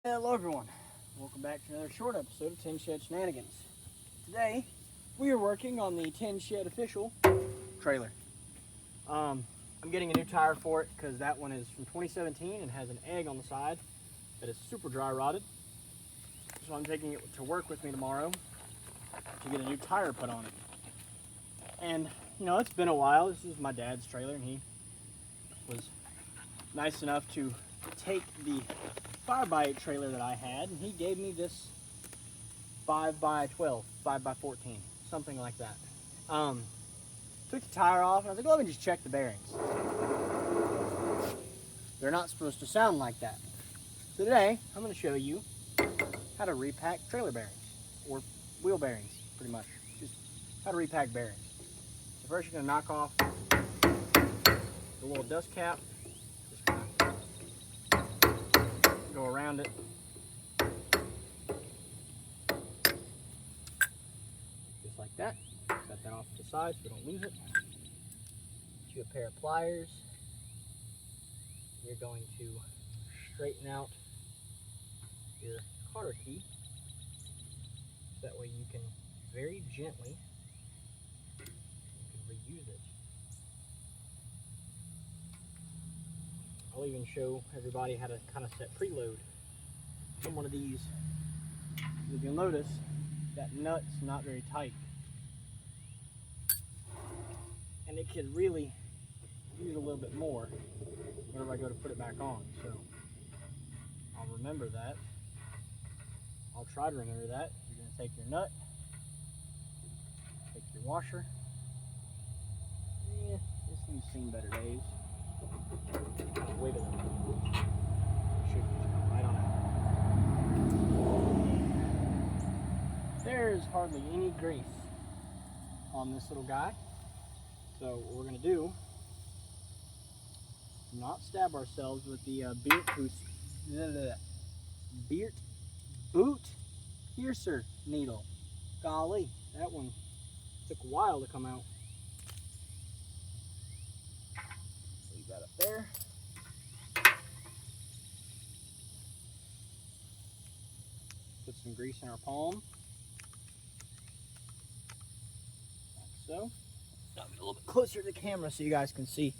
Hello everyone, welcome back to another short episode of Tin Shed Shenanigans. Today, we are working on the Tin Shed official trailer. I'm getting a new tire for it because that one is from 2017 and has an egg on the side that is super dry rotted. So I'm taking it to work with me tomorrow to get a new tire put on it. And, you know, it's been a while. This is my dad's trailer and he was nice enough to take the 5x8 trailer that I had, and he gave me this 5x12, 5x14, something like that. Took the tire off, and I was like, let me just check the bearings. They're not supposed to sound like that. So today, I'm going to show you how to repack trailer bearings, or wheel bearings, pretty much. Just how to repack bearings. So first, you're going to knock off the little dust cap. Go around it. Just like that. Set that off to the side so we don't lose it. Get you a pair of pliers. You're going to straighten out your cotter key. That way you can very gently reuse it. I'll even show everybody how to kind of set preload on one of these. If you'll notice, that nut's not very tight. And it could really use a little bit more whenever I go to put it back on. So I'll remember that. I'll try to remember that. You're going to take your nut, take your washer. This thing's seen better days. Wiggle it. Should come right on out. There's hardly any grease on this little guy. So what we're going to do, not stab ourselves with the Beert boot piercer needle. Golly, that one took a while to come out. Leave that up there. Put some grease in our palm, like so. Got a little bit closer to the camera so you guys can see.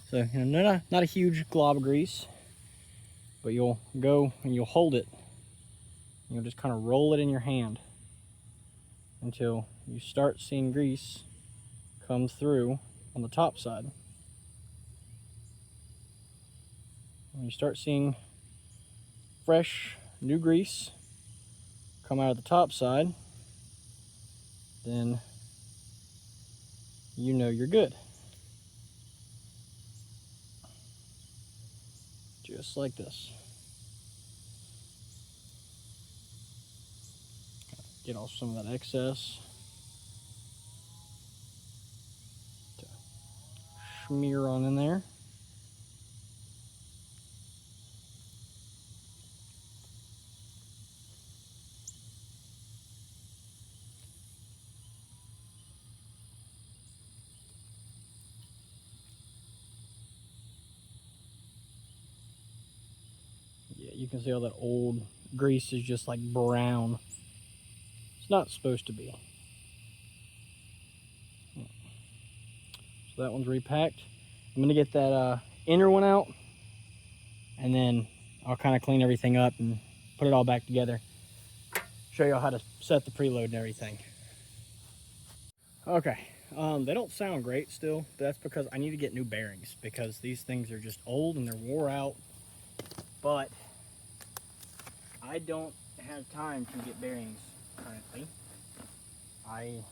So, you know, not a huge glob of grease, but you'll go and you'll hold it. You'll just kind of roll it in your hand until you start seeing grease come through on the top side. When you start seeing fresh, new grease come out of the top side, then you know you're good. Just like this. Get off some of that excess. Smear on in there. Yeah, you can see all that old grease is just like brown. It's not supposed to be. So that one's repacked. I'm gonna get that inner one out, and then I'll kind of clean everything up and put it all back together. Show you how to set the preload and everything. Okay, they don't sound great still, but that's because I need to get new bearings because these things are just old and they're wore out. But I don't have time to get bearings currently. I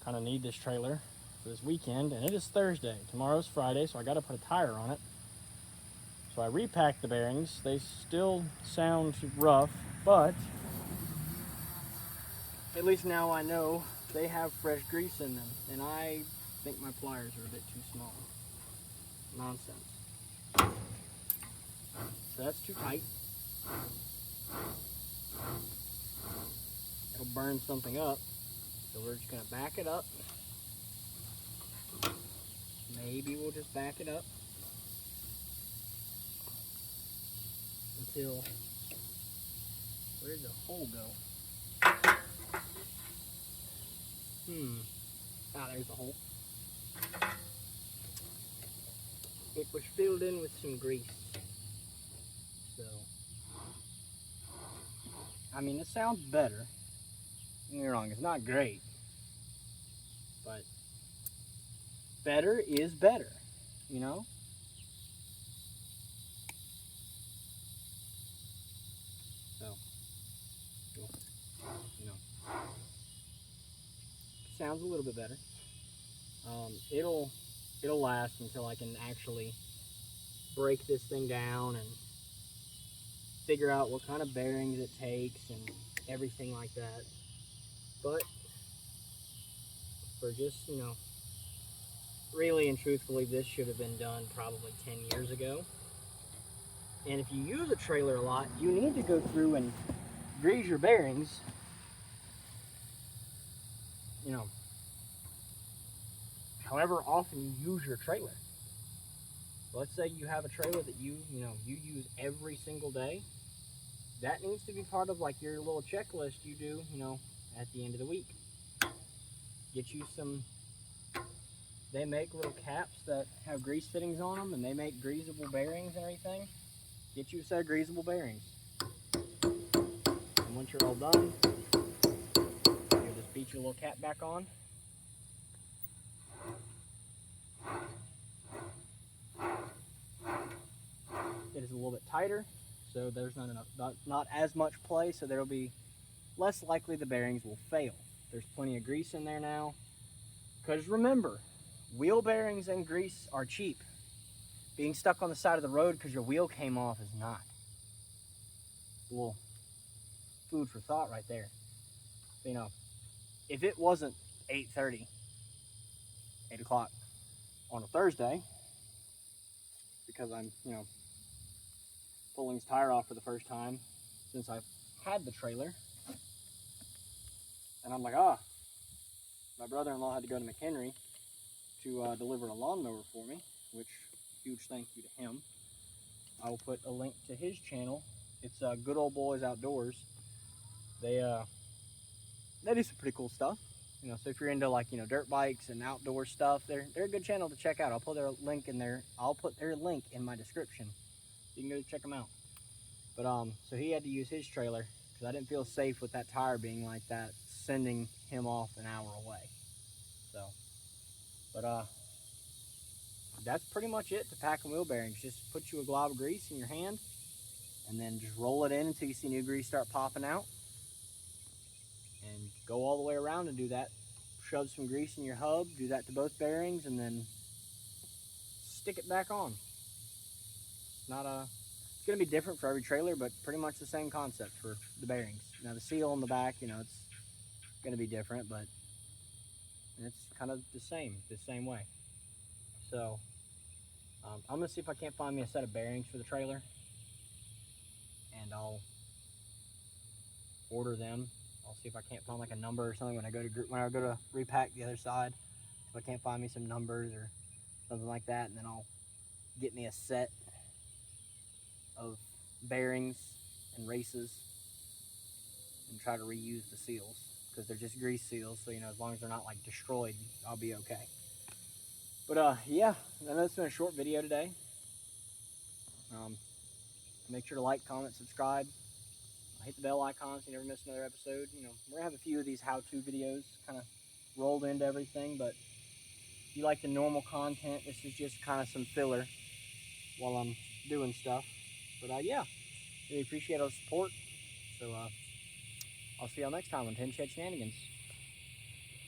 kind of need this trailer for this weekend, and it is Thursday. Tomorrow's Friday, so I got to put a tire on it. So I repacked the bearings. They still sound rough, but at least now I know they have fresh grease in them, and I think my pliers are a bit too small. Nonsense. So that's too tight. It'll burn something up, so we're just going to back it up. Maybe we'll just back it up until, where did the hole go? Ah, there's the hole. It was filled in with some grease. So, I mean, it sounds better. Don't get me wrong, it's not great. But better is better, you know? So, you know, sounds a little bit better. It'll last until I can actually break this thing down and figure out what kind of bearings it takes and everything like that. But for just, you know, really and truthfully, this should have been done probably 10 years ago. And if you use a trailer a lot, you need to go through and grease your bearings, you know, however often you use your trailer. Let's say you have a trailer that you use every single day. That needs to be part of like your little checklist you do, you know, at the end of the week. Get you some, they make little caps that have grease fittings on them, and they make greasable bearings and everything. Get you a set of greasable bearings. And once you're all done, you'll just beat your little cap back on. It is a little bit tighter, so there's not as much play, so there'll be less likely the bearings will fail. There's plenty of grease in there now. Because remember, wheel bearings and grease are cheap. Being stuck on the side of the road because your wheel came off is not. A little food for thought right there. You know, if it wasn't 8:30, 8 o'clock on a Thursday, because I'm, you know, pulling his tire off for the first time since I've had the trailer, and I'm like, my brother-in-law had to go to McHenry to deliver a lawnmower for me, which, huge thank you to him. I will put a link to his channel. It's Good Old Boys Outdoors. They do some pretty cool stuff. You know, so if you're into like, you know, dirt bikes and outdoor stuff, they're a good channel to check out. I'll put their link in there. I'll put their link in my description. You can go check them out. But so he had to use his trailer because I didn't feel safe with that tire being like that, sending him off an hour away. So, but that's pretty much it to packing wheel bearings. Just put you a glob of grease in your hand and then just roll it in until you see new grease start popping out. And go all the way around and do that. Shove some grease in your hub, do that to both bearings, and then stick it back on. It's gonna be different for every trailer, but pretty much the same concept for the bearings. Now the seal on the back, you know, it's gonna be different, but it's kind of the same way. So I'm gonna see if I can't find me a set of bearings for the trailer, and I'll order them. I'll see if I can't find like a number or something when I go to repack the other side. If I can't find me some numbers or something like that, and then I'll get me a set of bearings and races and try to reuse the seals, because they're just grease seals, so you know, as long as they're not like destroyed, I'll be okay. But yeah, I know it's been a short video today. Make sure to like, comment, subscribe. Hit the bell icon so you never miss another episode. You know, we're gonna have a few of these how-to videos kind of rolled into everything, but if you like the normal content, this is just kind of some filler while I'm doing stuff. But yeah, really appreciate all the support. So I'll see y'all next time on Tin Shed Shenanigans.